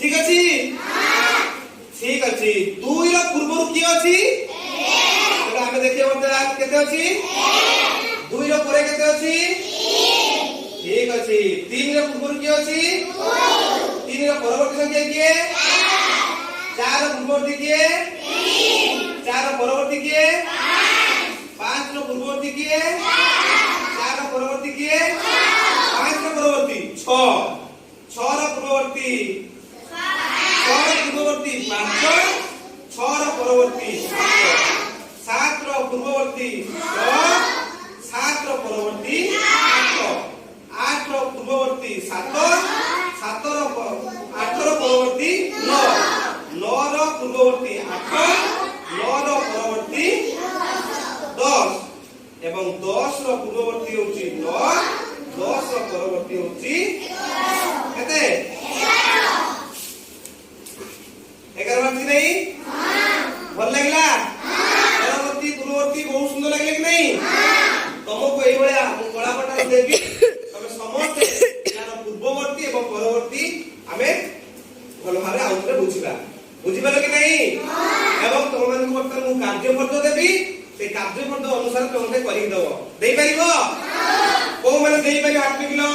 ठीक अछि ठीक अछि 2 रो पूर्व की अछि एटा हमें देखिए वर्तमान केते अछि 2 रो परे केते अछि ठीक अछि 3 रो पूर्व की अछि 3 रो परवर्ती संख्या किए 4 रो पूर्ववर्ती किए 4 रो परवर्ती किए 5 रो पूर्ववर्ती किए 4 रो परवर्ती किए 5 रो परवर्ती 6 6 रो पूर्ववर्ती 6 रो पूर्ववर्ती 5 6 रो परवर्ती 7 रो पूर्ववर्ती 6 7 रो परवर्ती 8 रो पूर्ववर्ती 7 7 रो 8 रो परवर्ती 9 9 रो पूर्ववर्ती 8 9 रो परवर्ती 10 एवं 10 रो पूर्ववर्ती होची 9 10 रो परवर्ती होची केते 11 बार नहीं भल लगला परवर्ती पूर्ववर्ती बहुत सुंदर लगले कि नहीं तुमको एई बळा कला पटा देबी तमे समस्त यार पूर्ववर्ती एवं परवर्ती हमें भल भाबे आउतरे बुझिबा बुझिबा कि नहीं एवं तुम मन को वर्तमान मु कार्य पद देबी से कार्य पद अनुसार तुमते करि दबो देई परिबो को माने देई परि हाथ निकलो